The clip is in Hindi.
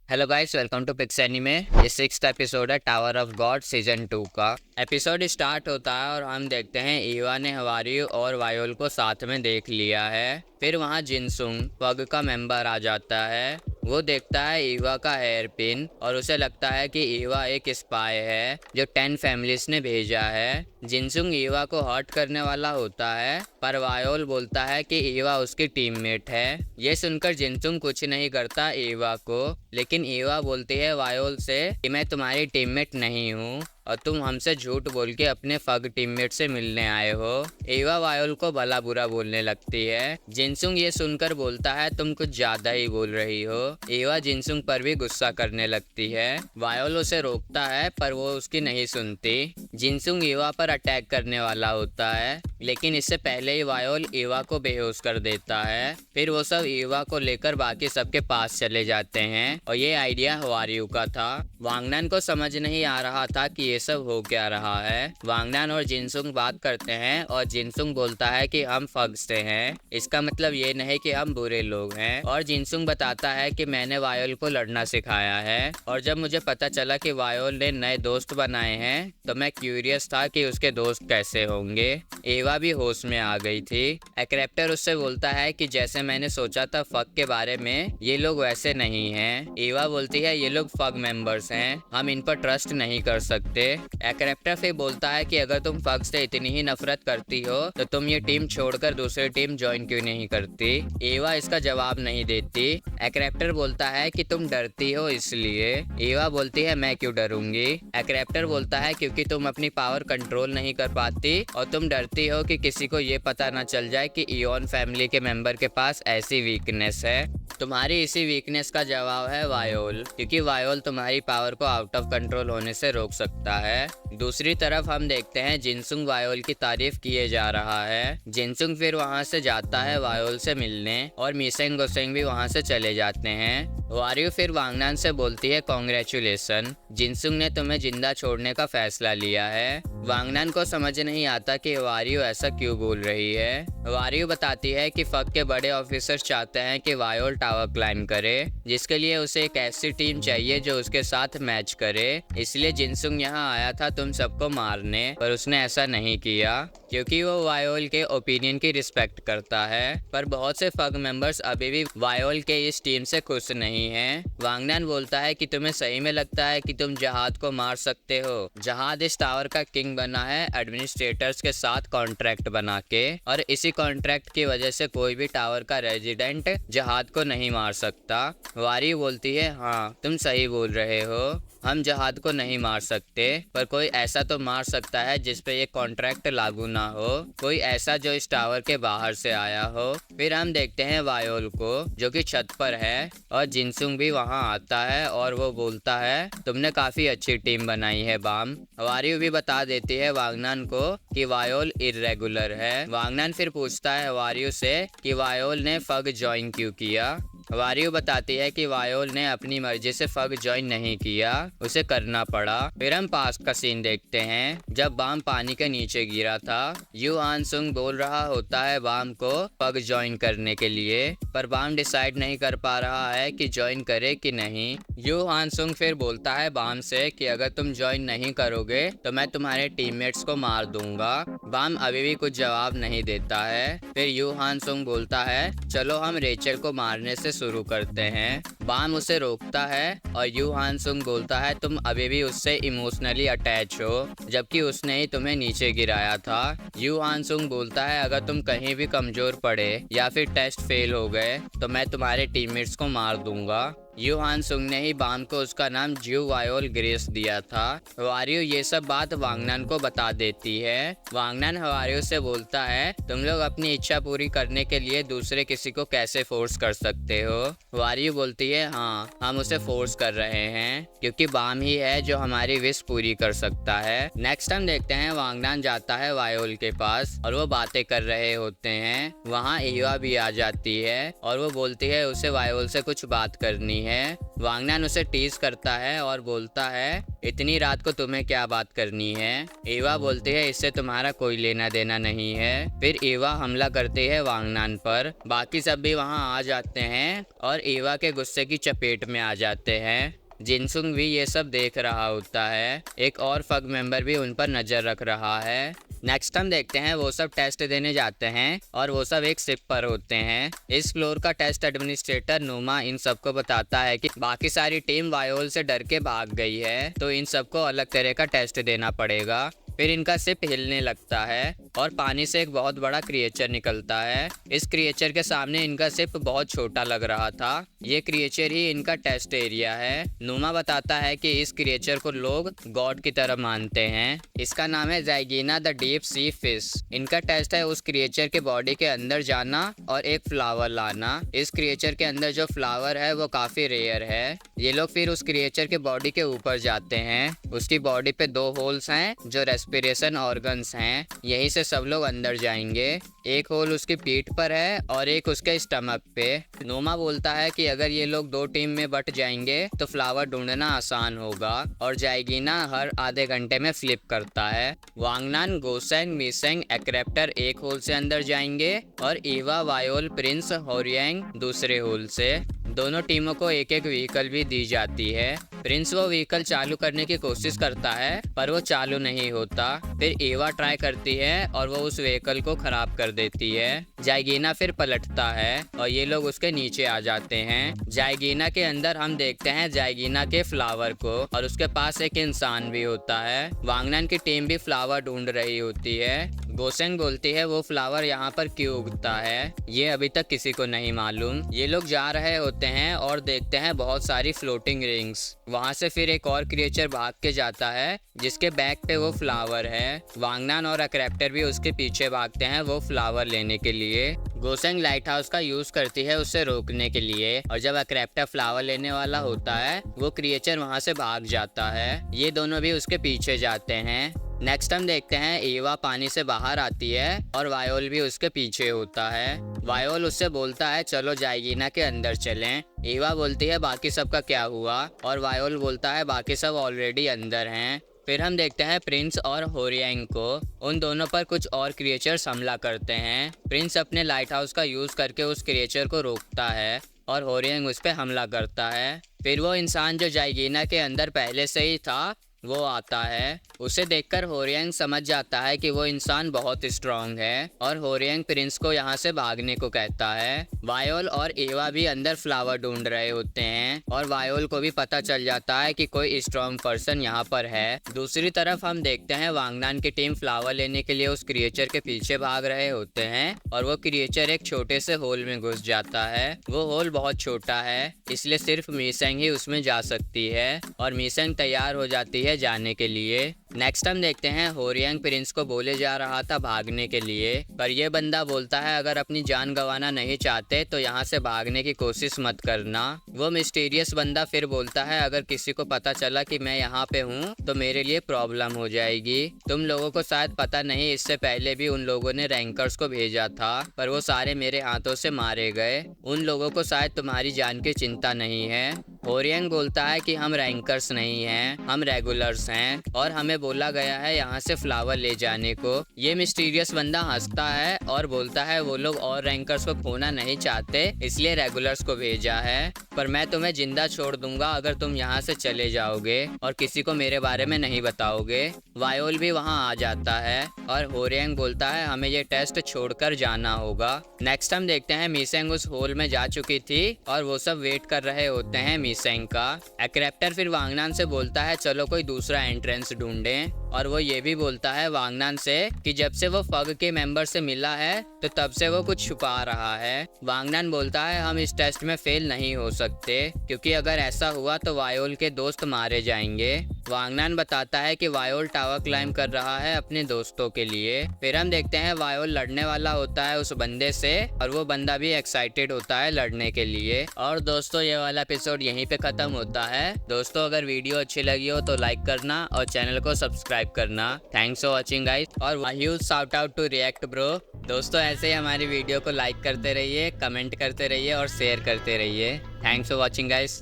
Hello guys, welcome to pix anime. ये सिक्स्थ एपिसोड है टावर ऑफ गॉड सीजन 2 का। एपिसोड स्टार्ट होता है और हम देखते हैं ईवा ने हवारियू और वायोल को साथ में देख लिया है। फिर वहाँ जिनसुंग पग का मेंबर आ जाता है। वो देखता है ईवा का हेयर पिन और उसे लगता है कि ईवा एक स्पाई है जो 10 फैमिलीज ने भेजा है। जिनसुंग ईवा को हर्ट करने वाला होता है, पर वायोल बोलता है कि ईवा उसकी टीममेट है। ये सुनकर जिनसुंग कुछ नहीं करता ईवा को, लेकिन ईवा बोलती है वायोल से कि मैं तुम्हारी टीममेट नहीं हूँ और तुम हमसे झूठ बोल के अपने फग टीममेट से मिलने आए हो। ईवा वायोल को भला बुरा बोलने लगती है। जिनसुंग ये सुनकर बोलता है तुम कुछ ज्यादा ही बोल रही हो। ईवा जिनसुंग पर भी गुस्सा करने लगती है। वायोल उसे रोकता है पर वो उसकी नहीं सुनती। जिनसुंग ईवा पर अटैक करने वाला होता है, लेकिन इससे पहले ही वायोल ईवा को बेहोश कर देता है। फिर वो सब ईवा को लेकर बाकी सबके पास चले जाते हैं और ये आइडिया हवारियू का था। वांगनान को समझ नहीं आ रहा था कि ये सब हो क्या रहा है। वांगनान और जिनसुंग बात करते हैं और जिनसुंग बोलता है कि हम फग से हैं, इसका मतलब ये नहीं कि हम बुरे लोग हैं। और जिनसुंग बताता है कि मैंने वायोल को लड़ना सिखाया है और जब मुझे पता चला कि वायोल ने नए दोस्त बनाए हैं तो मैं क्यूरियस था कि उसके दोस्त कैसे होंगे। एवा भी होश में आ गई थी। एक्रेप्टर उससे बोलता है कि जैसे मैंने सोचा था फग के बारे में, ये लोग वैसे नहीं हैं। एवा बोलती है ये लोग फग मेंबर्स हैं, हम इन पर ट्रस्ट नहीं कर सकते। एक्रेप्टर फिर बोलता है कि अगर तुम फग से इतनी ही नफरत करती हो तो तुम ये टीम छोड़कर दूसरी टीम ज्वाइन क्यों नहीं करती। एवा इसका जवाब नहीं देती। एक्रेप्टर बोलता है कि तुम डरती हो इसलिए। एवा बोलती है मैं क्यों डरूंगी। एक्रेप्टर बोलता है क्योंकि तुम अपनी पावर कंट्रोल नहीं कर पाती और तुम डरती हो कि किसी को ये पता ना चल जाए कि इयोन फैमिली के मेंबर के पास ऐसी वीकनेस है। तुम्हारी इसी वीकनेस का जवाब है वायोल, क्योंकि वायोल तुम्हारी पावर को आउट ऑफ कंट्रोल होने से रोक सकता है। दूसरी तरफ हम देखते हैं जिनसुंग वायोल की तारीफ किए जा रहा है। जिनसुंग फिर वहां से जाता है वायोल से मिलने और मीसेंग गोसेंग भी वहां से चले जाते हैं। वारियो फिर वांगनान से बोलती है कॉन्ग्रेचुलेसन, जिनसुंग ने तुम्हें जिंदा छोड़ने का फैसला लिया है। वांगनान को समझ नहीं आता कि वारियो ऐसा क्यों बोल रही है। वारियो बताती है कि फग के बड़े ऑफिसर्स चाहते हैं कि वायोल टावर क्लाइंब करे, जिसके लिए उसे एक ऐसी टीम चाहिए जो उसके साथ मैच करे। इसलिए जिनसुंग यहाँ आया था तुम सबको मारने, पर उसने ऐसा नहीं किया क्योंकि वो वायोल के ओपिनियन की रिस्पेक्ट करता है। पर बहुत से फग मेंबर्स अभी भी वायोल के इस टीम से खुश नहीं हैं। वांगनान बोलता है कि तुम्हें सही में लगता है कि तुम जहाद को मार सकते हो। जहाद इस टावर का किंग बना है एडमिनिस्ट्रेटर्स के साथ कॉन्ट्रैक्ट बना के, और इसी कॉन्ट्रैक्ट की वजह से कोई भी टावर का रेजिडेंट जहाद को नहीं मार सकता। वारी बोलती है हाँ तुम सही बोल रहे हो, हम जहाद को नहीं मार सकते, पर कोई ऐसा तो मार सकता है जिसपे ये कॉन्ट्रैक्ट लागू ना हो, कोई ऐसा जो इस टावर के बाहर से आया हो। फिर हम देखते हैं वायोल को जो कि छत पर है और जिनसुंग भी वहां आता है और वो बोलता है तुमने काफी अच्छी टीम बनाई है बाम। वारियो भी बता देती है वांगनान को कि वायोल इर्रेगुलर है। वांगनान फिर पूछता है वारियो से कि वायोल ने फग ज्वाइन क्यों किया। वारियो बताती है कि वायोल ने अपनी मर्जी से फग ज्वाइन नहीं किया, उसे करना पड़ा। फिर हम पास्ट का सीन देखते हैं जब बाम पानी के नीचे गिरा था। यू आन सुंग बोल रहा होता है बाम को फग ज्वाइन करने के लिए, पर बाम डिसाइड नहीं कर पा रहा है कि ज्वाइन करे कि नहीं। यू आन सुंग फिर बोलता है बाम से कि अगर तुम ज्वाइन नहीं करोगे तो मैं तुम्हारे टीममेट्स को मार दूंगा। बाम अभी भी कुछ जवाब नहीं देता है। फिर यू हान सुंग बोलता है चलो हम रेचल को मारने से शुरू करते हैं। बाम उसे रोकता है और यू हान सुंग बोलता है तुम अभी भी उससे इमोशनली अटैच हो, जबकि उसने ही तुम्हें नीचे गिराया था। यू हान सुंग बोलता है अगर तुम कहीं भी कमजोर पड़े या फिर टेस्ट फेल हो गए तो मैं तुम्हारे टीममेट्स को मार दूंगा। यू हान सुंग ने ही बाम को उसका नाम ज्यू वायोल ग्रेस दिया था। वारियो ये सब बात वांगनान को बता देती है। वांगनान हवारियो से बोलता है तुम लोग अपनी इच्छा पूरी करने के लिए दूसरे किसी को कैसे फोर्स कर सकते हो। वारियो बोलती है हाँ हम उसे फोर्स कर रहे हैं क्योंकि बाम ही है जो हमारी विश पूरी कर सकता है। नेक्स्ट हम देखते हैं वांगनान जाता है वायोल के पास और वो बातें कर रहे होते हैं। वहाँ ईवा भी आ जाती है और वो बोलती है उसे वायोल से कुछ बात करनी है। वांगनान उसे टीज करता है और बोलता है इतनी रात को तुम्हें क्या बात करनी है। एवा बोलती है इससे तुम्हारा कोई लेना देना नहीं है। फिर एवा हमला करती है वांगनान पर। बाकी सब भी वहां आ जाते हैं और एवा के गुस्से की चपेट में आ जाते हैं। जिनसुंग भी ये सब देख रहा होता है। एक और फग मेंबर भी उन पर नजर रख रहा है। नेक्स्ट हम देखते हैं वो सब टेस्ट देने जाते हैं और वो सब एक शिप पर होते हैं। इस फ्लोर का टेस्ट एडमिनिस्ट्रेटर नुमा इन सबको बताता है कि बाकी सारी टीम वायोल से डर के भाग गई है, तो इन सबको अलग तरह का टेस्ट देना पड़ेगा। फिर इनका शिप हिलने लगता है और पानी से एक बहुत बड़ा क्रिएचर निकलता है। इस क्रिएचर के सामने इनका शिप बहुत छोटा लग रहा था। ये क्रिएचर ही इनका टेस्ट एरिया है। नुमा बताता है कि इस क्रिएचर को लोग गॉड की तरह मानते हैं। इसका नाम है ज़ाइगीना द डीप सी फिश। इनका टेस्ट है उस क्रिएचर के बॉडी के अंदर जाना और एक फ्लावर लाना। इस क्रिएचर के अंदर जो फ्लावर है वो काफी रेयर है। ये लोग फिर उस क्रिएचर के बॉडी के ऊपर जाते हैं। उसकी बॉडी पे 2 होल्स हैं जो रेस्पिरेशन ऑर्गन्स हैं। यहीं से सब लोग अंदर जाएंगे। एक होल उसकी पीठ पर है और एक उसके स्टमक पे। नोमा बोलता है कि अगर ये लोग 2 टीम में बट जाएंगे तो फ्लावर ढूंढना आसान होगा और जाएगीना हर आधे घंटे में फ्लिप करता है। वांगनान, गोसेंग, मीसेंग, एक्रेप्टर एक होल से अंदर जाएंगे और ईवा, वायोल, प्रिंस, होरियांग दूसरे होल से। दोनों टीमों को एक एक व्हीकल भी दी जाती है। प्रिंस वो व्हीकल चालू करने की कोशिश करता है पर वो चालू नहीं होता। फिर एवा ट्राई करती है और वो उस व्हीकल को खराब कर देती है। जाइगीना फिर पलटता है और ये लोग उसके नीचे आ जाते हैं। जाइगीना के अंदर हम देखते हैं जाइगीना के फ्लावर को और उसके पास एक इंसान भी होता है। वांगनान की टीम भी फ्लावर ढूंढ रही होती है। गोसेंग बोलती है वो फ्लावर यहाँ पर क्यों उगता है, ये अभी तक किसी को नहीं मालूम। ये लोग जा रहे होते हैं और देखते हैं बहुत सारी फ्लोटिंग रिंग्स। वहाँ से फिर एक और क्रिएचर भाग के जाता है जिसके बैक पे वो फ्लावर है। वांगनान और एक्रेप्टर भी उसके पीछे भागते हैं वो फ्लावर लेने के लिए। गोसेंग लाइट हाउस का यूज करती है उसे रोकने के लिए और जब एक्रेप्टर फ्लावर लेने वाला होता है वो क्रिएचर वहाँ से भाग जाता है। ये दोनों भी उसके पीछे जाते हैं। नेक्स्ट हम देखते हैं एवा पानी से बाहर आती है और वायोल भी उसके पीछे होता है। वायोल उससे बोलता है चलो जाइगीना के अंदर चलें। एवा बोलती है बाकी सब का क्या हुआ और वायोल बोलता है बाकी सब ऑलरेडी अंदर हैं। फिर हम देखते हैं प्रिंस और होरियांग को। उन दोनों पर कुछ और क्रिएचर्स हमला करते हैं। प्रिंस अपने लाइट हाउस का यूज करके उस क्रिएचर को रोकता है और होरियांग उस पर हमला करता है। फिर वो इंसान जो जाइगीना के अंदर पहले से ही था वो आता है। उसे देखकर होरियांग समझ जाता है कि वो इंसान बहुत स्ट्रांग है और होरियांग प्रिंस को यहाँ से भागने को कहता है। वायोल और एवा भी अंदर फ्लावर ढूंढ रहे होते हैं और वायोल को भी पता चल जाता है कि कोई स्ट्रांग पर्सन यहाँ पर है। दूसरी तरफ हम देखते हैं वांगनान की टीम फ्लावर लेने के लिए उस क्रिएचर के पीछे भाग रहे होते हैं और वो क्रिएचर एक छोटे से होल में घुस जाता है। वो होल बहुत छोटा है इसलिए सिर्फ मीसेंग ही उसमें जा सकती है और मीसेंग तैयार हो जाती है जाने के लिए। नेक्स्ट हम देखते हैं होरियांग प्रिंस को बोले जा रहा था भागने के लिए पर यह बंदा बोलता है अगर अपनी जान गंवाना नहीं चाहते तो यहाँ से भागने की कोशिश मत करना। वो मिस्टीरियस बंदा फिर बोलता है अगर किसी को पता चला कि मैं यहाँ पे हूँ तो मेरे लिए प्रॉब्लम हो जाएगी। तुम लोगों को शायद पता नहीं इससे पहले भी उन लोगों ने रैंकर्स को भेजा था पर वो सारे मेरे हाथों से मारे गए। उन लोगों को शायद तुम्हारी जान की चिंता नहीं है। होरियांग बोलता है कि हम रैंकर्स नहीं हैं, हम रेगुलर्स हैं और हमें बोला गया है यहाँ से फ्लावर ले जाने को। ये मिस्टीरियस बंदा हंसता है और बोलता है वो लोग और रैंकर्स को खोना नहीं चाहते इसलिए रेगुलर्स को भेजा है पर मैं तुम्हें जिंदा छोड़ दूंगा अगर तुम यहाँ से चले जाओगे और किसी को मेरे बारे में नहीं बताओगे। वायोल भी वहाँ आ जाता है और होरियांग बोलता है हमें ये टेस्ट छोड़कर जाना होगा। नेक्स्ट हम देखते हैं मीसेंग उस होल में जा चुकी थी और वो सब वेट कर रहे होते हैं मीसेंग का। एक्रेप्टर फिर वांगनान से बोलता है चलो कोई दूसरा एंट्रेंस ढूंढें और वो ये भी बोलता है वांगनान से कि जब से वो फग के मेंबर से मिला है तो तब से वो कुछ छुपा रहा है। वांगनान बोलता है हम इस टेस्ट में फेल नहीं हो सकते क्योंकि अगर ऐसा हुआ तो वायोल के दोस्त मारे जाएंगे। वांगनान बताता है कि वायोल टावर क्लाइंब कर रहा है अपने दोस्तों के लिए। फिर हम देखते हैं वायोल लड़ने वाला होता है उस बंदे से और वो बंदा भी एक्साइटेड होता है लड़ने के लिए। और दोस्तों ये वाला एपिसोड यहीं पे खत्म होता है। दोस्तों अगर वीडियो अच्छी लगी हो तो लाइक करना और चैनल को सब्सक्राइब करना। थैंक्स फॉर वॉचिंग गाइस और huge shout out to React Bro. दोस्तों ऐसे ही हमारी वीडियो को लाइक करते रहिए, कमेंट करते रहिए और शेयर करते रहिए। Thanks for watching guys.